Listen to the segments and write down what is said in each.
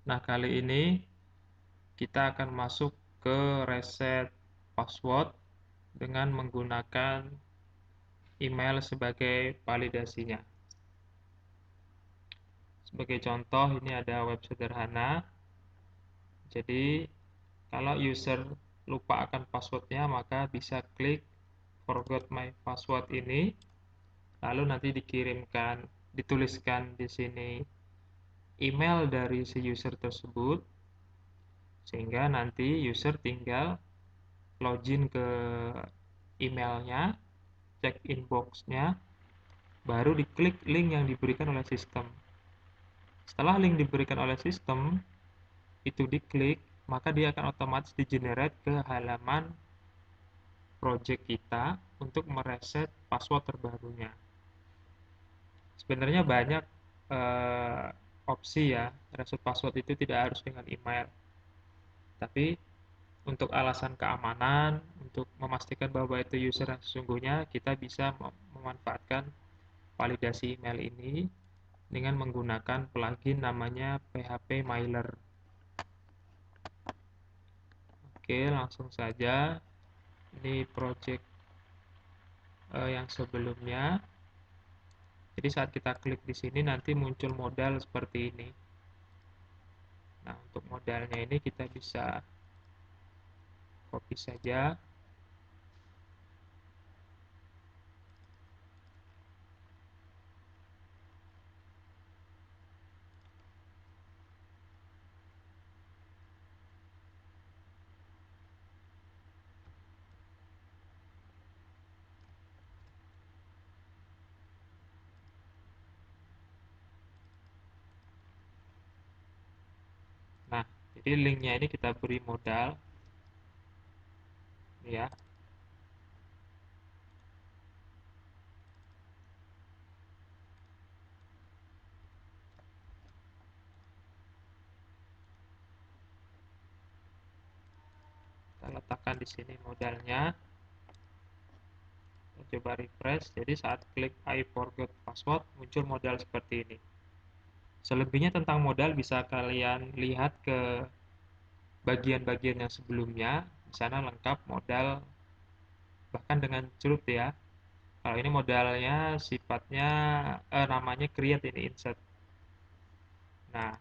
Nah, kali ini kita akan masuk ke reset password dengan menggunakan email sebagai validasinya. Sebagai contoh, ini ada web sederhana. Jadi, kalau user lupa akan passwordnya, maka bisa klik forgot my password ini, lalu nanti dituliskan di sini email dari si user tersebut, sehingga nanti user tinggal login ke emailnya, cek inbox-nya, baru diklik link yang diberikan oleh sistem. Setelah link diberikan oleh sistem, itu diklik, maka dia akan otomatis di-generate ke halaman project kita untuk mereset password terbarunya. Sebenarnya banyak opsi ya, reset password itu tidak harus dengan email. Tapi untuk alasan keamanan, untuk memastikan bahwa itu user yang sesungguhnya, kita bisa memanfaatkan validasi email ini dengan menggunakan plugin namanya PHP Mailer. Oke, langsung saja. Ini project yang sebelumnya. Jadi saat kita klik di sini nanti muncul modal seperti ini. Nah, untuk modalnya ini kita bisa copy saja. Nah, jadi linknya ini kita beri modal, ya. Kita letakkan di sini modalnya. Kita coba refresh. Jadi saat klik I forgot password, muncul modal seperti ini. Selebihnya tentang modal bisa kalian lihat ke bagian-bagian yang sebelumnya. Di sana lengkap modal, bahkan dengan cerut ya. Kalau ini modalnya sifatnya namanya create ini insert. Nah,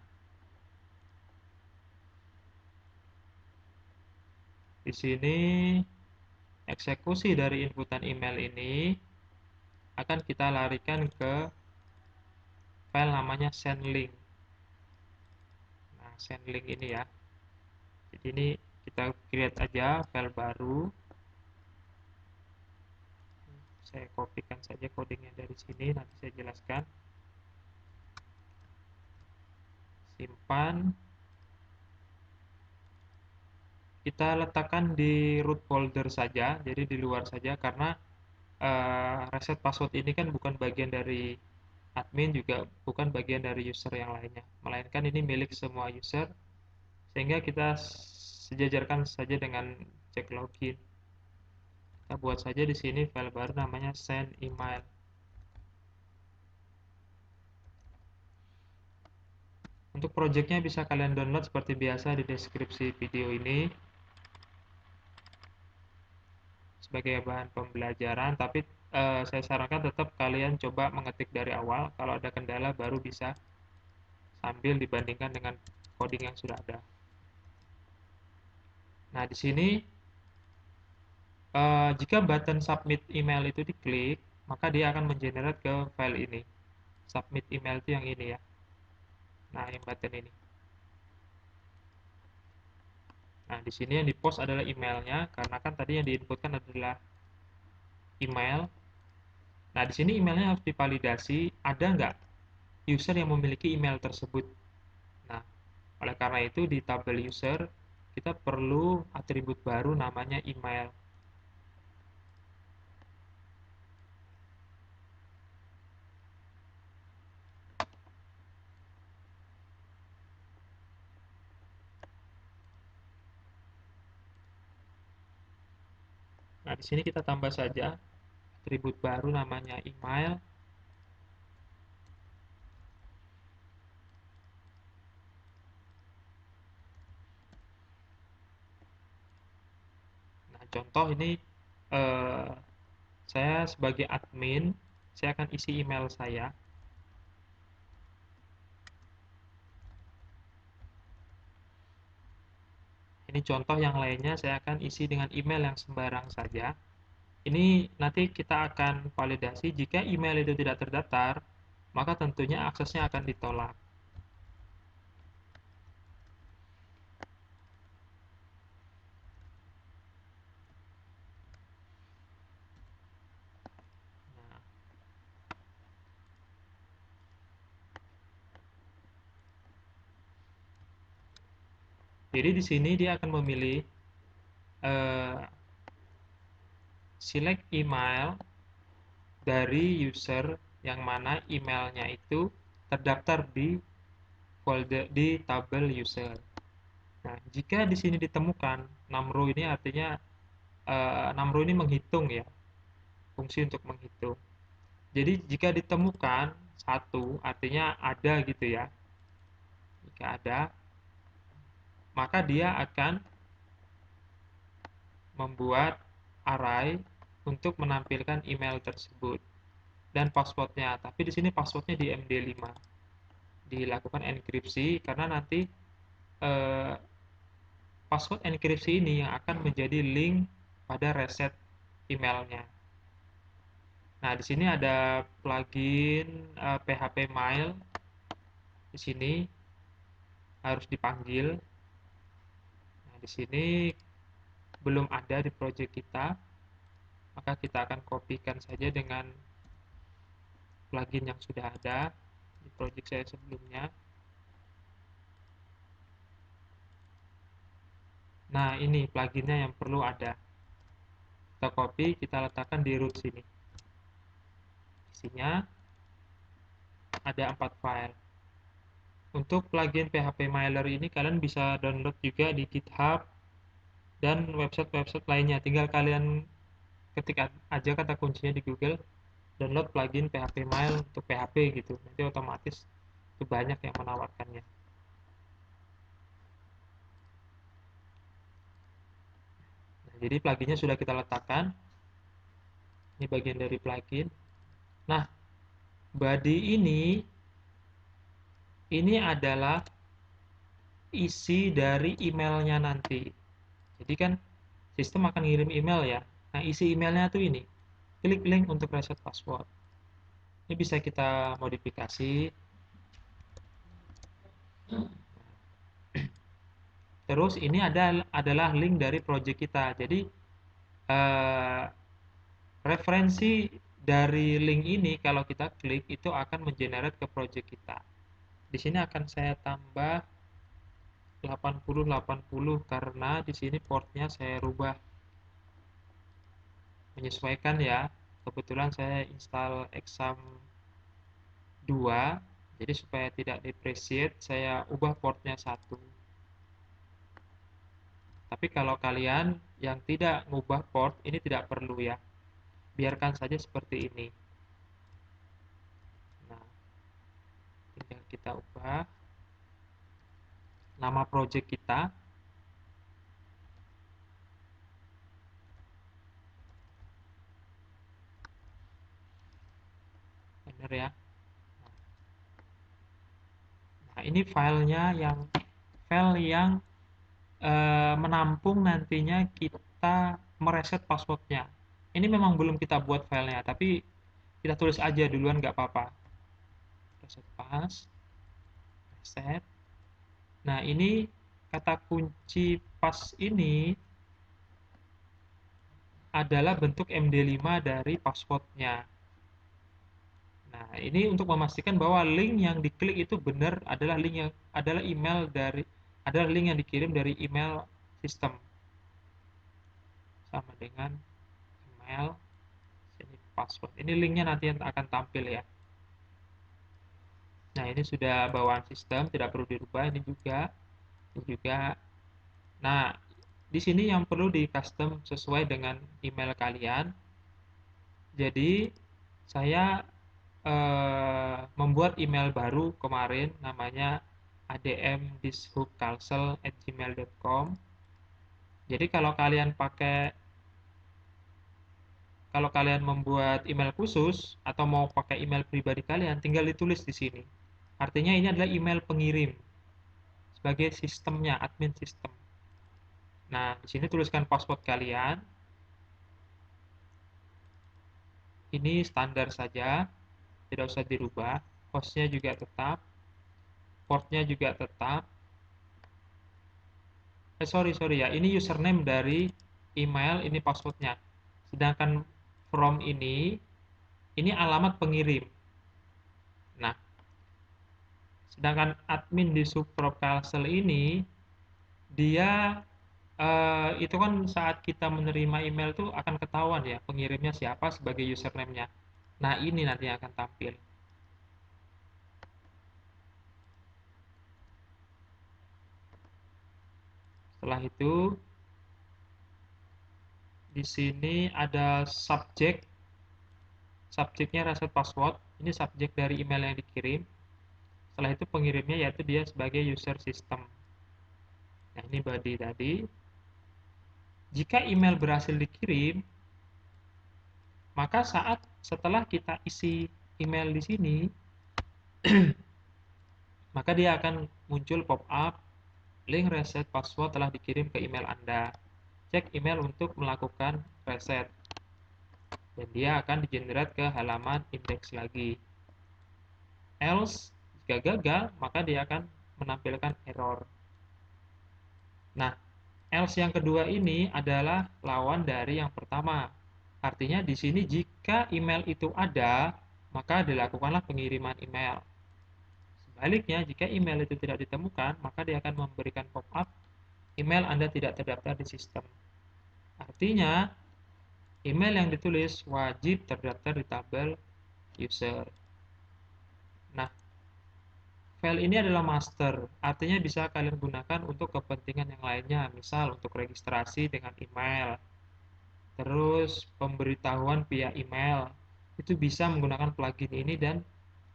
di sini eksekusi dari inputan email ini akan kita larikan ke file namanya sendlink. Nah, sendlink ini ya. Jadi ini kita create aja file baru. Saya kopikan saja codingnya dari sini, nanti saya jelaskan. Simpan. Kita letakkan di root folder saja, jadi di luar saja, karena reset password ini kan bukan bagian dari admin, juga bukan bagian dari user yang lainnya, melainkan ini milik semua user, sehingga kita sejajarkan saja dengan cek login. Kita buat saja di sini file baru namanya send email. Untuk projectnya bisa kalian download seperti biasa di deskripsi video ini sebagai bahan pembelajaran, tapi saya sarankan tetap kalian coba mengetik dari awal. Kalau ada kendala baru bisa sambil dibandingkan dengan coding yang sudah ada. Nah, di sini jika button submit email itu diklik, maka dia akan mengenerate ke file ini. Submit email itu yang ini ya. Nah, yang button ini. Nah, di sini yang di-post adalah emailnya, karena kan tadi yang diinputkan adalah email. Nah, di sini emailnya harus divalidasi, ada nggak user yang memiliki email tersebut. Nah, oleh karena itu di tabel user, kita perlu atribut baru namanya email. Nah, di sini kita tambah saja atribut baru namanya email. contoh ini saya sebagai admin, saya akan isi email saya. Ini contoh yang lainnya, saya akan isi dengan email yang sembarang saja. Ini nanti kita akan validasi, jika email itu tidak terdaftar, maka tentunya aksesnya akan ditolak. Nah, jadi di sini dia akan memilih select email dari user yang mana emailnya itu terdaftar di folder di tabel user. Nah, jika di sini ditemukan 6 row ini artinya 6 row ini menghitung ya, fungsi untuk menghitung. Jadi jika ditemukan satu artinya ada gitu ya. Jika ada, maka dia akan membuat array untuk menampilkan email tersebut dan passwordnya. Tapi di sini passwordnya di MD5. Dilakukan enkripsi karena nanti eh, password enkripsi ini yang akan menjadi link pada reset emailnya. Nah, di sini ada plugin PHP Mail. Di sini harus dipanggil. Nah, di sini belum ada di project kita, maka kita akan kopikan saja dengan plugin yang sudah ada di project saya sebelumnya. Nah, ini pluginnya yang perlu ada. Kita copy, kita letakkan di root sini. Isinya ada 4 file. Untuk plugin PHP Mailer ini kalian bisa download juga di GitHub dan website-website lainnya. Tinggal kalian ketik aja kata kuncinya di Google, download plugin PHP Mail untuk PHP gitu. Nanti otomatis itu banyak yang menawarkannya. Nah, jadi pluginnya sudah kita letakkan. Ini bagian dari plugin. Nah, body ini adalah isi dari emailnya nanti. Jadi kan sistem akan ngirim email ya. Nah, isi emailnya tuh ini. Klik link untuk reset password. Ini bisa kita modifikasi. Terus ini adalah link dari project kita. Jadi referensi dari link ini kalau kita klik itu akan mengenerate ke project kita. Di sini akan saya tambah 8080 karena di sini portnya saya rubah menyesuaikan ya. Kebetulan saya install Exam 2, jadi supaya tidak depreciate saya ubah portnya 1. Tapi kalau kalian yang tidak ngubah port ini tidak perlu ya. Biarkan saja seperti ini. Nah, tinggal kita ubah nama project kita. Benar ya. Nah, ini file yang menampung nantinya kita mereset passwordnya. Ini memang belum kita buat filenya, tapi kita tulis aja duluan nggak apa-apa. Reset pass, reset. Nah, ini kata kunci pass ini adalah bentuk MD5 dari passwordnya. Nah, ini untuk memastikan bahwa link yang diklik itu benar adalah link yang dikirim dari email sistem. Sama dengan email ini password. Ini linknya nanti yang akan tampil ya. Nah, ini sudah bawaan sistem, tidak perlu dirubah. Ini juga. Nah, di sini yang perlu di custom sesuai dengan email kalian. Jadi, saya membuat email baru kemarin, namanya admdishubkalsel@gmail.com. Jadi, kalau kalian pakai kalau kalian membuat email khusus atau mau pakai email pribadi kalian, tinggal ditulis di sini. Artinya ini adalah email pengirim sebagai sistemnya, admin sistem. Nah, di sini tuliskan password kalian. Ini standar saja, tidak usah dirubah. Hostnya juga tetap, portnya juga tetap. Sorry ya, ini username dari email, ini passwordnya. Sedangkan from ini alamat pengirim. Nah, sedangkan admin di subproposal ini, dia itu kan saat kita menerima email tuh akan ketahuan ya pengirimnya siapa sebagai username-nya. Nah, ini nanti yang akan tampil. Setelah itu, di sini ada subjek. Subjeknya reset password. Ini subjek dari email yang dikirim. Setelah itu pengirimnya yaitu dia sebagai user system. Nah, ini body tadi. Jika email berhasil dikirim, maka setelah kita isi email di sini, maka dia akan muncul pop-up, link reset password telah dikirim ke email Anda. Cek email untuk melakukan reset. Dan dia akan di-generate ke halaman index lagi. Else, jika gagal, maka dia akan menampilkan error. Nah, else yang kedua ini adalah lawan dari yang pertama. Artinya di sini jika email itu ada, maka dilakukanlah pengiriman email. Sebaliknya, jika email itu tidak ditemukan, maka dia akan memberikan pop-up, email Anda tidak terdaftar di sistem. Artinya, email yang ditulis wajib terdaftar di tabel user. Nah, file ini adalah master, artinya bisa kalian gunakan untuk kepentingan yang lainnya, misal untuk registrasi dengan email, terus pemberitahuan via email, itu bisa menggunakan plugin ini dan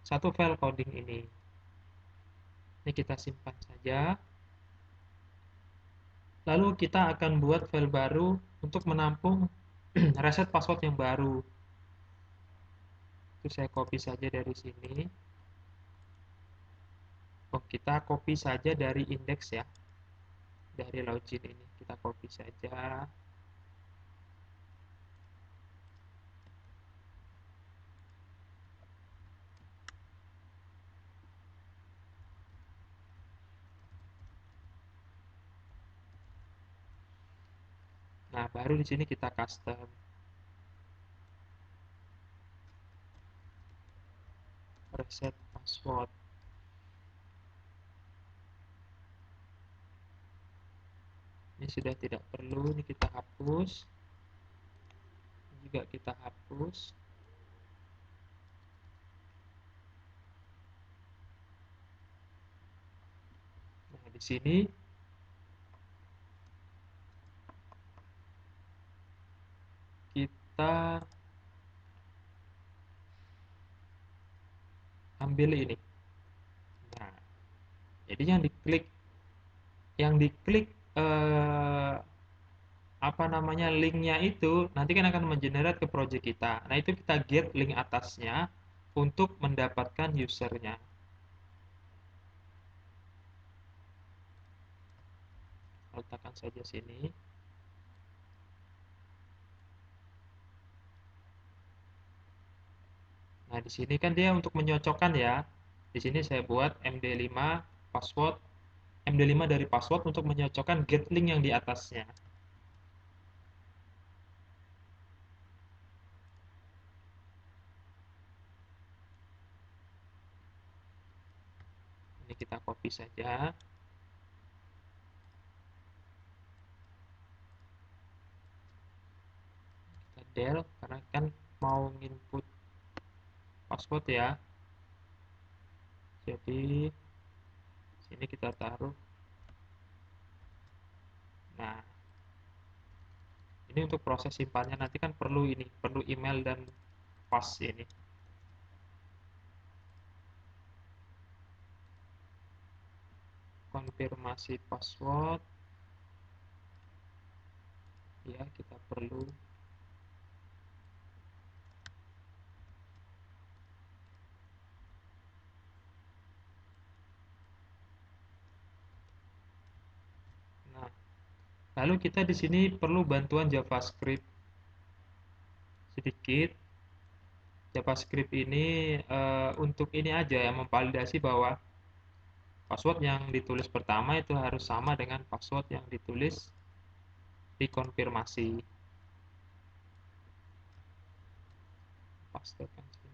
satu file coding ini. Ini kita simpan saja. Lalu kita akan buat file baru untuk menampung reset password yang baru. Itu saya copy saja dari sini. Oh, kita copy saja dari index ya. Dari login ini. Kita copy saja. Nah, baru di sini kita custom. Reset password. Ini sudah tidak perlu, ini kita hapus. Ini juga kita hapus. Nah, di sini kita ambil ini. Nah, jadi yang diklik apa namanya linknya itu nanti kan akan mengenerate ke project kita. Nah, itu kita get link atasnya untuk mendapatkan usernya. Letakkan saja sini. Nah, di sini kan dia untuk menyocokkan ya. Di sini saya buat MD5 password, MD5 dari password untuk menyocokkan get link yang di atasnya. Ini kita copy saja. Kita del karena kan mau input password ya. Jadi sini kita taruh. Nah, ini untuk proses simpannya nanti kan perlu ini, perlu email dan pas ini. Konfirmasi password. Ya, kita perlu Lalu kita di sini perlu bantuan JavaScript sedikit. JavaScript ini untuk ini aja ya, memvalidasi bahwa password yang ditulis pertama itu harus sama dengan password yang ditulis di konfirmasi. Pastekan sini.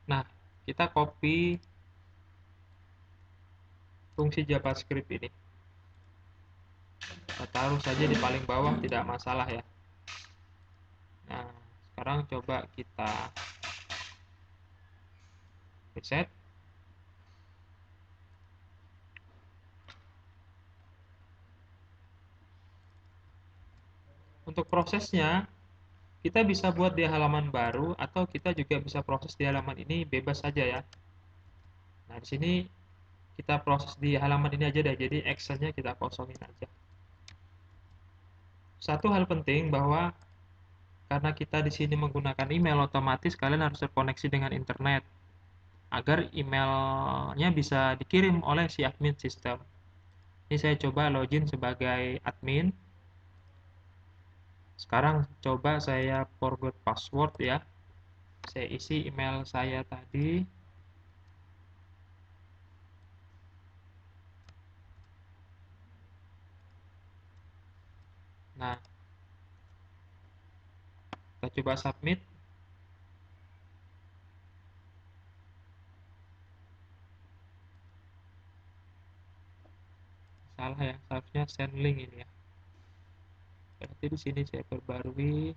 Nah, kita copy fungsi JavaScript ini. Kita taruh saja di paling bawah, tidak masalah ya. Nah, sekarang coba kita reset. Untuk prosesnya, kita bisa buat di halaman baru atau kita juga bisa proses di halaman ini bebas saja ya. Nah, di sini kita proses di halaman ini aja deh, jadi actionnya kita kosongin aja. Satu hal penting bahwa karena kita di sini menggunakan email, otomatis kalian harus terkoneksi dengan internet agar emailnya bisa dikirim oleh si admin sistem. Ini saya coba login sebagai admin. Sekarang coba saya forgot password ya. Saya isi email saya tadi. Nah, kita coba submit. Salah ya, seharusnya send link ini ya. Berarti di sini saya perbarui.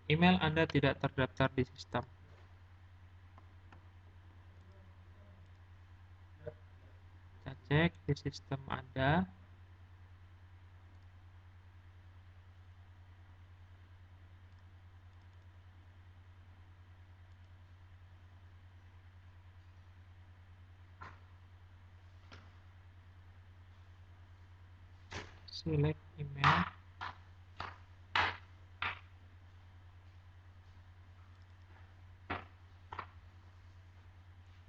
Email Anda tidak terdaftar di sistem. Kita cek di sistem Anda. Select email.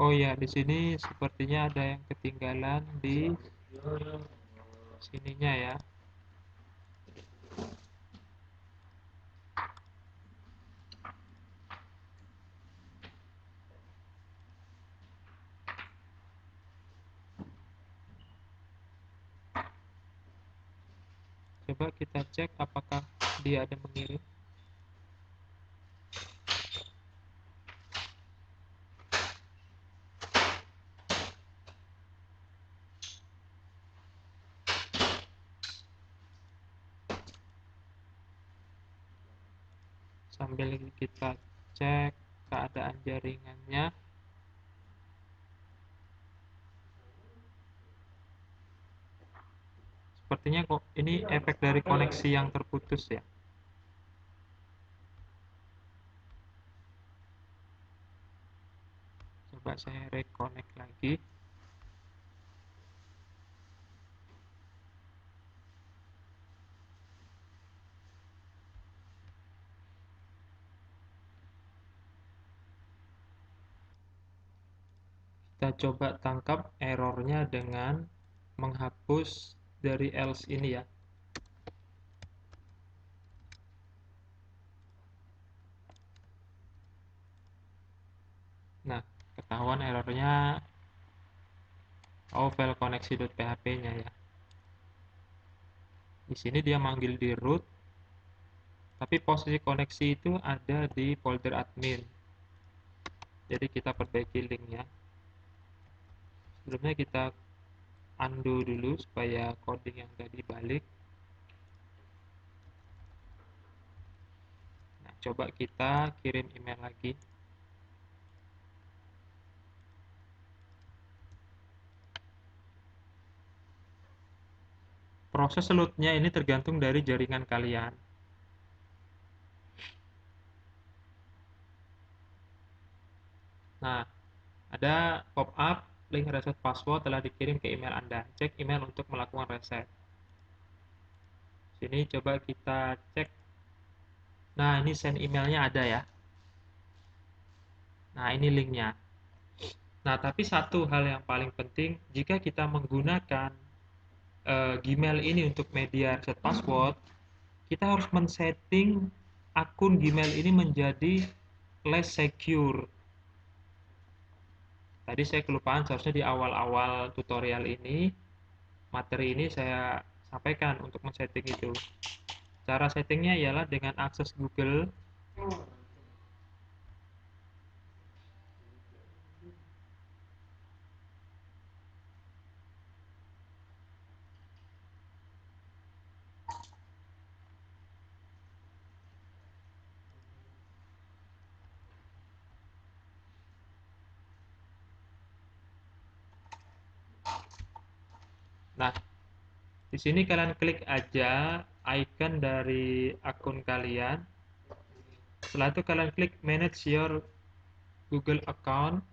Oh ya, di sini sepertinya ada yang ketinggalan di sininya ya. Coba kita cek apakah dia ada mengirim. Sambil kita cek keadaan jaringannya. Sepertinya kok ini efek dari koneksi yang terputus ya. Coba saya reconnect lagi. Kita coba tangkap errornya dengan menghapus dari else ini ya. ketahuan errornya file koneksi.php-nya ya. Di sini dia manggil di root, tapi posisi koneksi itu ada di folder admin. Jadi kita perbaiki linknya. Sebelumnya kita undo dulu supaya coding yang tadi balik. Nah, coba kita kirim email lagi. Proses load-nya ini tergantung dari jaringan kalian. Nah, ada pop-up, link reset password telah dikirim ke email Anda. Cek email untuk melakukan reset. Sini coba kita cek. Nah, ini send emailnya ada ya. Nah, ini linknya. Nah, tapi satu hal yang paling penting, jika kita menggunakan Gmail ini untuk media reset password, kita harus men-setting akun Gmail ini menjadi less secure. Tadi saya kelupaan, seharusnya di awal-awal tutorial ini, materi ini saya sampaikan untuk men-setting itu. Cara settingnya ialah dengan akses Google. Nah, di sini kalian klik aja icon dari akun kalian. Setelah itu kalian klik manage your Google account.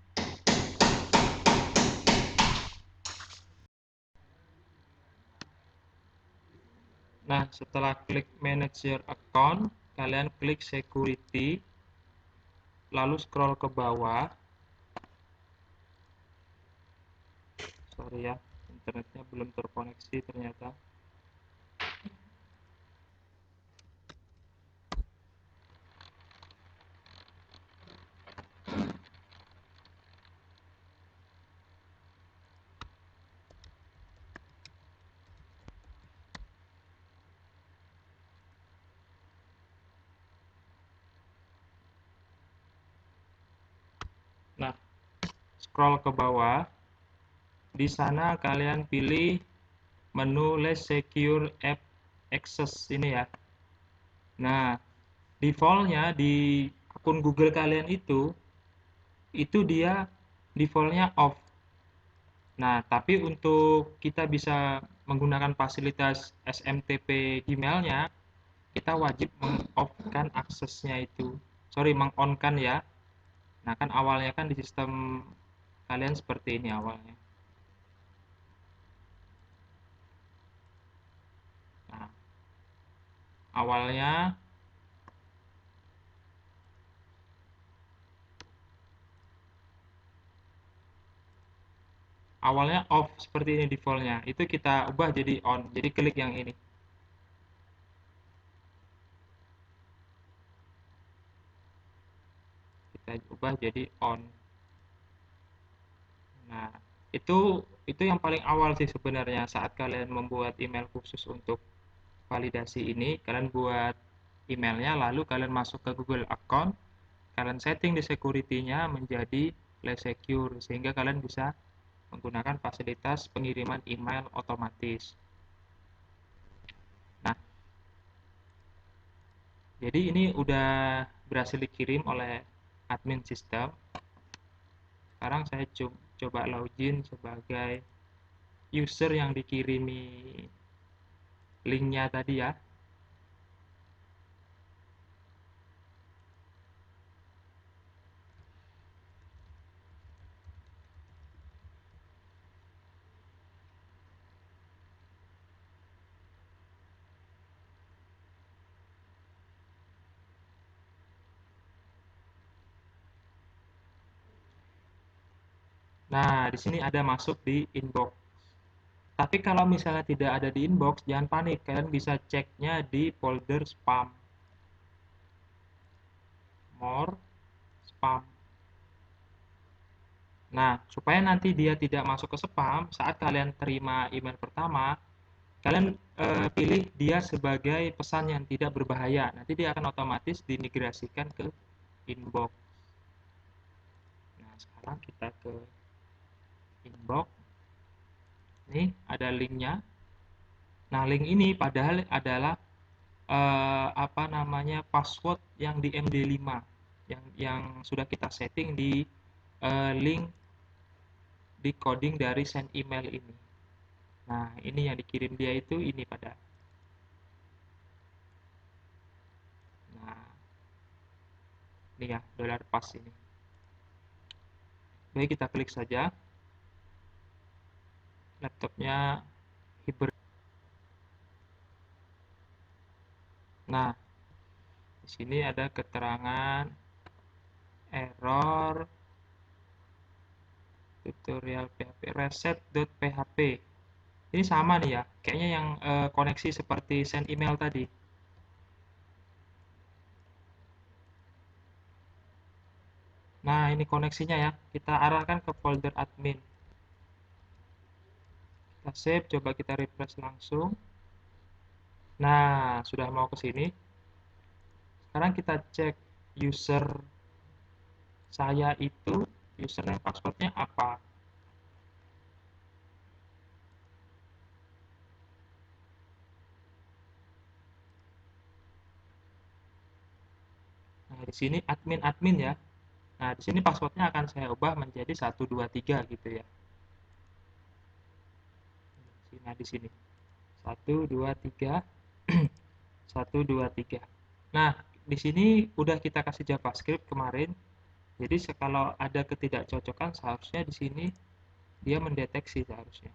Nah, setelah klik manage your account, kalian klik security, lalu scroll ke bawah. Sorry ya, internetnya belum terkoneksi ternyata. Nah, scroll ke bawah. Di sana kalian pilih menu Less Secure App Access ini ya. Nah, defaultnya di akun Google kalian itu dia defaultnya off. Nah, tapi untuk kita bisa menggunakan fasilitas SMTP Gmail-nya, kita wajib meng-off-kan aksesnya itu. Sorry, meng-on-kan ya. Nah, kan awalnya kan di sistem kalian seperti ini awalnya. Nah, awalnya off seperti ini defaultnya. Itu kita ubah jadi on. Jadi klik yang ini. Kita ubah jadi on. Nah, itu yang paling awal sih sebenarnya saat kalian membuat email khusus untuk validasi ini, kalian buat emailnya, lalu kalian masuk ke Google Account, kalian setting di security-nya menjadi less secure, sehingga kalian bisa menggunakan fasilitas pengiriman email otomatis. Nah, jadi ini udah berhasil dikirim oleh admin sistem. Sekarang saya coba login sebagai user yang dikirimi linknya tadi ya. Nah, di sini ada masuk di inbox. Tapi kalau misalnya tidak ada di inbox, jangan panik. Kalian bisa ceknya di folder spam. More, spam. Nah, supaya nanti dia tidak masuk ke spam, saat kalian terima email pertama, kalian pilih dia sebagai pesan yang tidak berbahaya. Nanti dia akan otomatis dimigrasikan ke inbox. Nah, sekarang kita ke inbox. Nih, ada linknya. Nah, link ini padahal adalah apa namanya password yang di MD5 yang sudah kita setting di link di coding dari send email ini. Nah, ini yang dikirim dia itu ini pada. Nah, ini ya, dollar pas ini. Baik, kita klik saja. Laptopnya hiber. Nah, di sini ada keterangan error tutorial PHP reset.php. Ini sama nih ya, kayaknya yang koneksi seperti send email tadi. Nah, ini koneksinya ya. Kita arahkan ke folder admin. Kita save, coba kita refresh langsung. Nah, sudah mau ke sini. Sekarang kita cek user saya itu, username passwordnya apa. Nah, di sini admin-admin ya. Nah, di sini passwordnya akan saya ubah menjadi 123 gitu ya. Nah, di sini. 123 123. Nah, di sini udah kita kasih JavaScript kemarin. Jadi kalau ada ketidakcocokan seharusnya di sini dia mendeteksi seharusnya.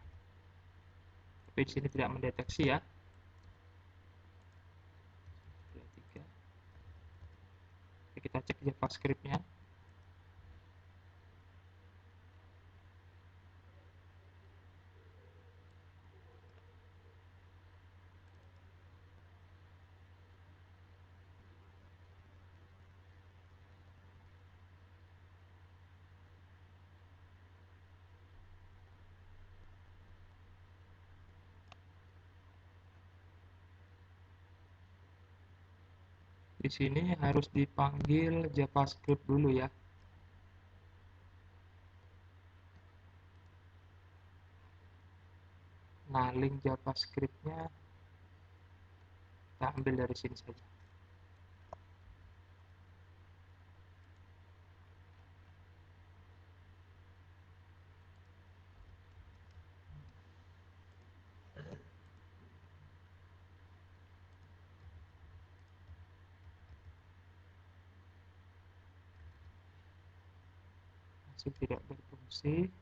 Tapi di sini tidak mendeteksi ya. 23. Kita cek JavaScript-nya. Di sini harus dipanggil JavaScript dulu ya. Nah, link JavaScript-nya kita ambil dari sini saja. Masih tidak berfungsi.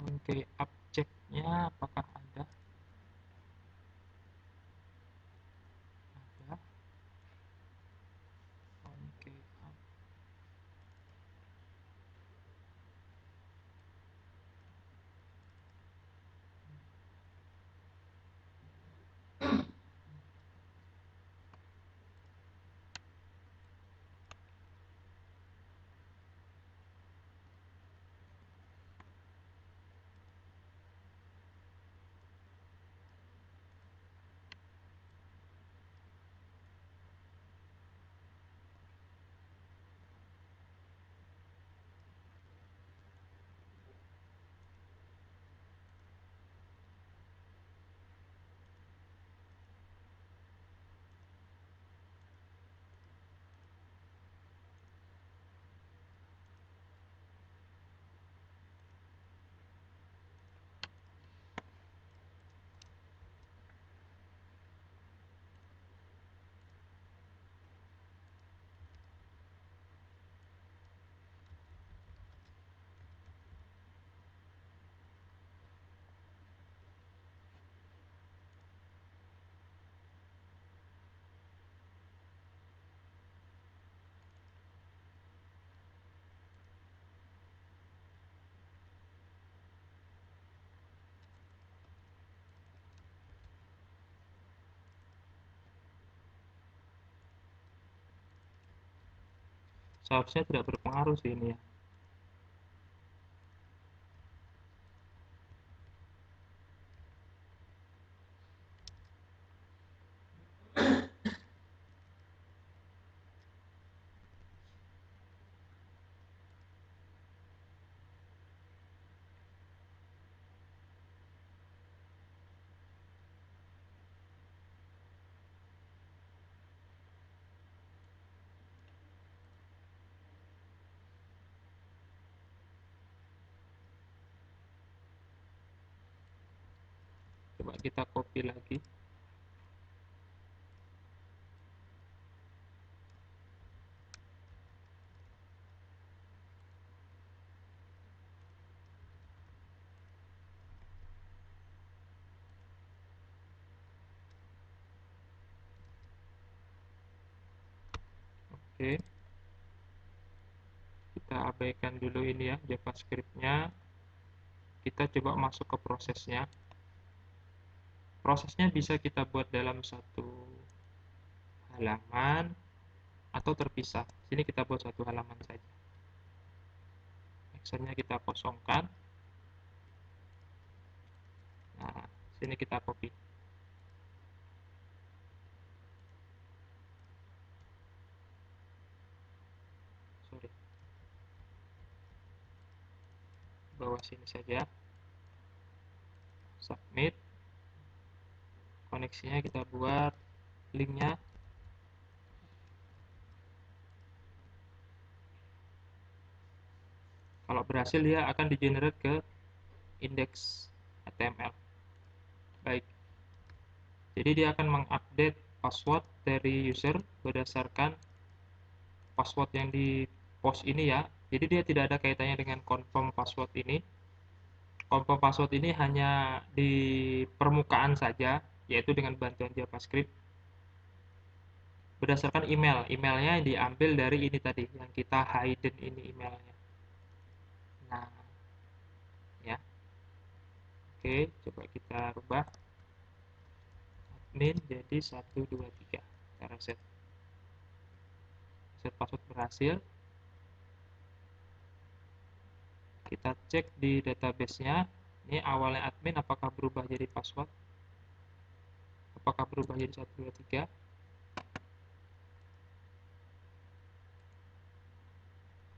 Oke, objeknya apakah ada? Ada. Oke, Seharusnya tidak berpengaruh sih ini ya. Coba kita copy lagi. Oke, kita abaikan dulu ini ya JavaScript-nya. Kita coba masuk ke prosesnya. Prosesnya bisa kita buat dalam satu halaman atau terpisah. Sini kita buat satu halaman saja. Actionnya kita kosongkan. Nah, sini kita copy. Sorry. Bawah sini saja. Submit. Koneksinya kita buat linknya. Kalau berhasil dia akan di-generate ke index HTML. Baik. Jadi dia akan mengupdate password dari user berdasarkan password yang di post ini ya. Jadi dia tidak ada kaitannya dengan confirm password ini. Confirm password ini hanya di permukaan saja, yaitu dengan bantuan JavaScript. Berdasarkan email. Emailnya diambil dari ini tadi, yang kita hidden ini emailnya. Nah, ya. Oke, coba kita rubah. Admin jadi 123. Kita reset. Reset password berhasil. Kita cek di database-nya. Ini awalnya admin apakah berubah jadi password? Apakah berubah jadi 123?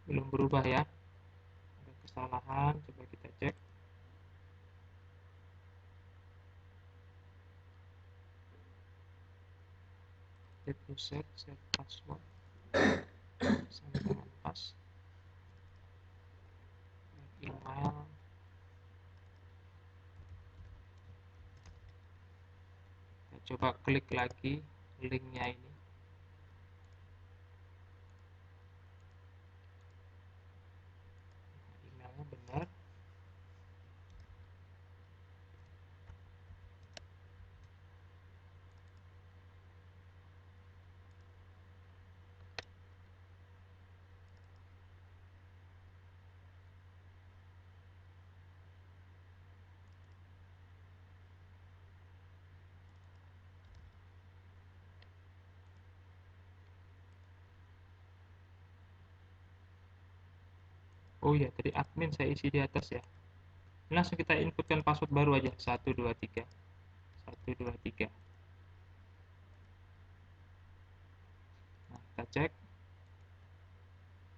Belum berubah ya. Ada kesalahan, coba kita cek. Set user, set password sama dengan pas. Email. Kita coba klik lagi linknya ini. Emailnya benar. Oh iya, tadi admin saya isi di atas ya. Langsung kita inputkan password baru aja, 123. 123. Nah, kita cek.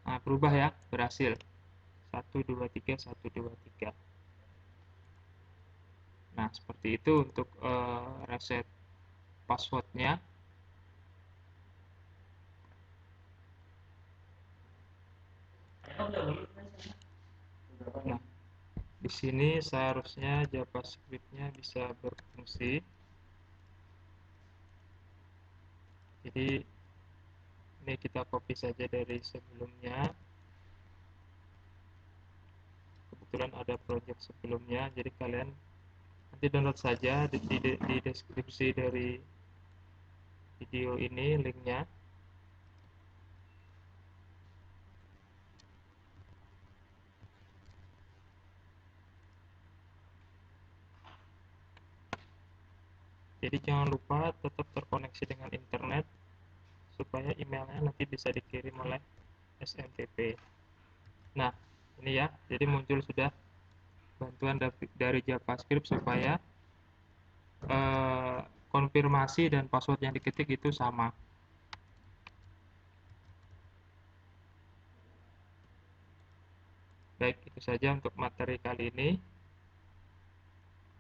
Nah, berubah ya, berhasil. 123, 123. Nah, seperti itu untuk reset passwordnya. Nah, di sini seharusnya JavaScript-nya bisa berfungsi. Jadi, ini kita copy saja dari sebelumnya. Kebetulan ada project sebelumnya, jadi kalian nanti download saja di deskripsi dari video ini linknya. Jadi jangan lupa tetap terkoneksi dengan internet supaya emailnya nanti bisa dikirim oleh SMTP. Nah, ini ya, jadi muncul sudah bantuan dari JavaScript supaya konfirmasi dan password yang diketik itu sama. Baik, itu saja untuk materi kali ini.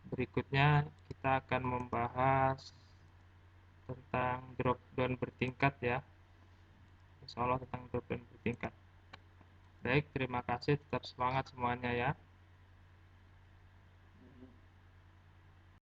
Berikutnya kita akan membahas tentang drop down bertingkat ya. Insya Allah tentang drop down bertingkat. Baik, terima kasih. Tetap semangat semuanya ya.